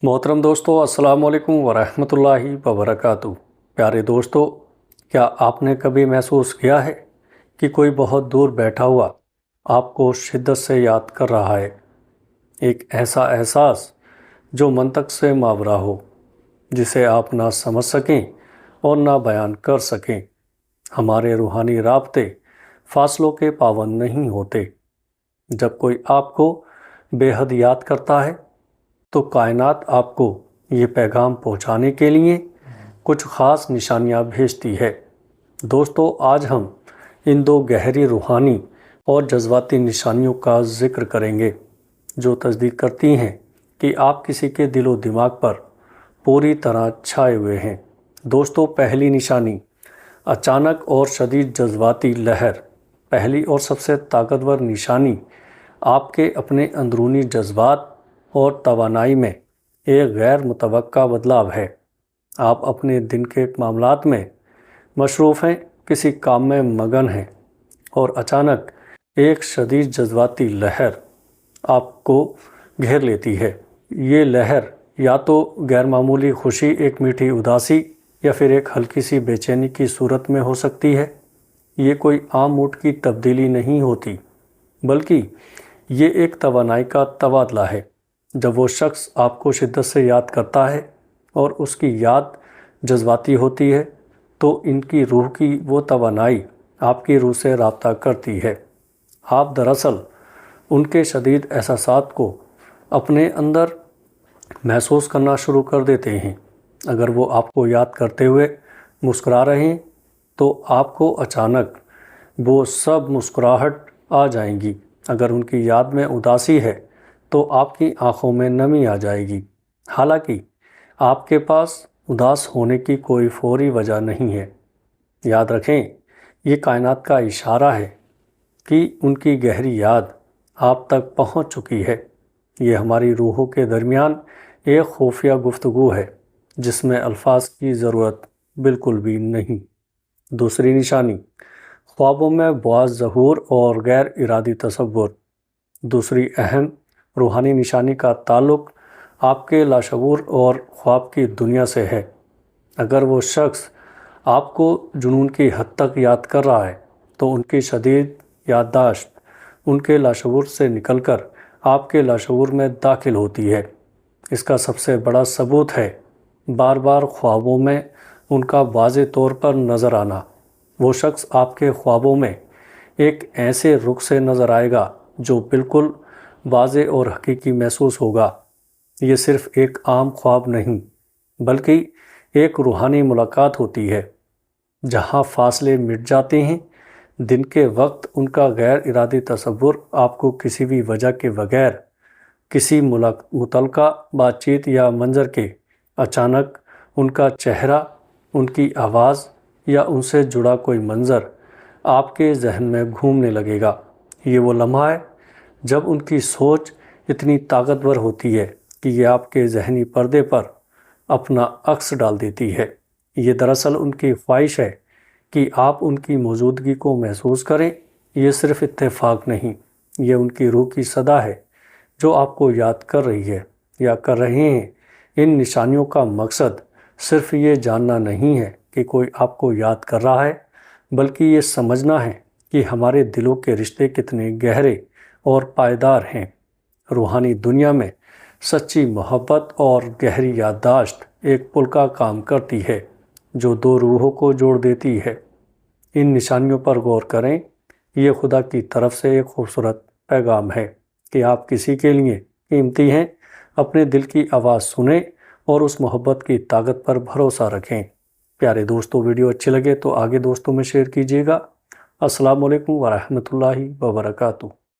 मोहतरम दोस्तों, अस्सलाम वालेकुम वरहमतुल्लाहि वबरकातुहू। प्यारे दोस्तों, क्या आपने कभी महसूस किया है कि कोई बहुत दूर बैठा हुआ आपको शिद्दत से याद कर रहा है? एक ऐसा एहसास जो मंतक से मावरा हो, जिसे आप ना समझ सकें और ना बयान कर सकें। हमारे रूहानी राब्ते फासलों के पाबंद नहीं होते। जब कोई आपको बेहद याद करता है तो कायनात आपको ये पैगाम पहुंचाने के लिए कुछ ख़ास निशानियां भेजती है। दोस्तों, आज हम इन दो गहरी रूहानी और जज्बाती निशानियों का ज़िक्र करेंगे जो तस्दीक करती हैं कि आप किसी के दिलो दिमाग पर पूरी तरह छाए हुए हैं। दोस्तों, पहली निशानी अचानक और शदीद जज्बाती लहर। पहली और सबसे ताकतवर निशानी आपके अपने अंदरूनी जज्बात और तवानाई में एक गैर मुतवक्का बदलाव है। आप अपने दिन के मामलात में मशरूफ़ हैं, किसी काम में मगन हैं और अचानक एक शदीद जज्बाती लहर आपको घेर लेती है। ये लहर या तो गैरमामूली खुशी, एक मीठी उदासी या फिर एक हल्की सी बेचैनी की सूरत में हो सकती है। ये कोई आम मूड की तब्दीली नहीं होती, बल्कि ये एक तवानाई का तबादला है। जब वो शख्स आपको शिद्दत से याद करता है और उसकी याद जज्बाती होती है तो इनकी रूह की वो तवानाई आपकी रूह से राब्ता करती है। आप दरअसल उनके शदीद एहसासात को अपने अंदर महसूस करना शुरू कर देते हैं। अगर वो आपको याद करते हुए मुस्कुरा रहे हैं तो आपको अचानक वो सब मुस्कुराहट आ जाएंगी। अगर उनकी याद में उदासी है तो आपकी आंखों में नमी आ जाएगी। हालांकि आपके पास उदास होने की कोई फौरी वजह नहीं है। याद रखें, ये कायनात का इशारा है कि उनकी गहरी याद आप तक पहुंच चुकी है। ये हमारी रूहों के दरमियान एक खुफिया गुफ्तगू है जिसमें अल्फाज की ज़रूरत बिल्कुल भी नहीं। दूसरी निशानी ख्वाबों में बुआज़ ज़हूर और गैर इरादी तसव्वुर। दूसरी अहम रूहानी निशानी का ताल्लुक़ आपके लाशऊर और ख्वाब की दुनिया से है। अगर वो शख्स आपको जुनून की हद तक याद कर रहा है तो उनकी शदीद याददाश्त उनके लाशऊर से निकलकर आपके लाशऊर में दाखिल होती है। इसका सबसे बड़ा सबूत है बार बार ख्वाबों में उनका वाज़े तौर पर नज़र आना। वो शख्स आपके ख्वाबों में एक ऐसे रुख से नज़र आएगा जो बिल्कुल वाज़े और हकीकी महसूस होगा। ये सिर्फ़ एक आम ख्वाब नहीं, बल्कि एक रूहानी मुलाकात होती है जहाँ फासले मिट जाते हैं। दिन के वक्त उनका गैर इरादी तसव्वुर आपको किसी भी वजह के बगैर किसी मुतलका बातचीत या मंजर के अचानक उनका चेहरा, उनकी आवाज़ या उनसे जुड़ा कोई मंजर आपके जहन में घूमने लगेगा। ये वो लम्हा है जब उनकी सोच इतनी ताकतवर होती है कि ये आपके जहनी पर्दे पर अपना अक्स डाल देती है। ये दरअसल उनकी ख्वाहिश है कि आप उनकी मौजूदगी को महसूस करें। ये सिर्फ़ इत्तेफाक नहीं, ये उनकी रूह की सदा है जो आपको याद कर रही है या कर रहे हैं। इन निशानियों का मकसद सिर्फ़ ये जानना नहीं है कि कोई आपको याद कर रहा है, बल्कि ये समझना है कि हमारे दिलों के रिश्ते कितने गहरे और पायदार हैं। रूहानी दुनिया में सच्ची मोहब्बत और गहरी याददाश्त एक पुल का काम करती है जो दो रूहों को जोड़ देती है। इन निशानियों पर गौर करें। ये खुदा की तरफ से एक खूबसूरत पैगाम है कि आप किसी के लिए कीमती हैं। अपने दिल की आवाज़ सुनें और उस मोहब्बत की ताकत पर भरोसा रखें। प्यारे दोस्तों, वीडियो अच्छी लगे तो आगे दोस्तों में शेयर कीजिएगा। अस्सलाम वालेकुम वरहमतुल्लाहि वबरकातुहू।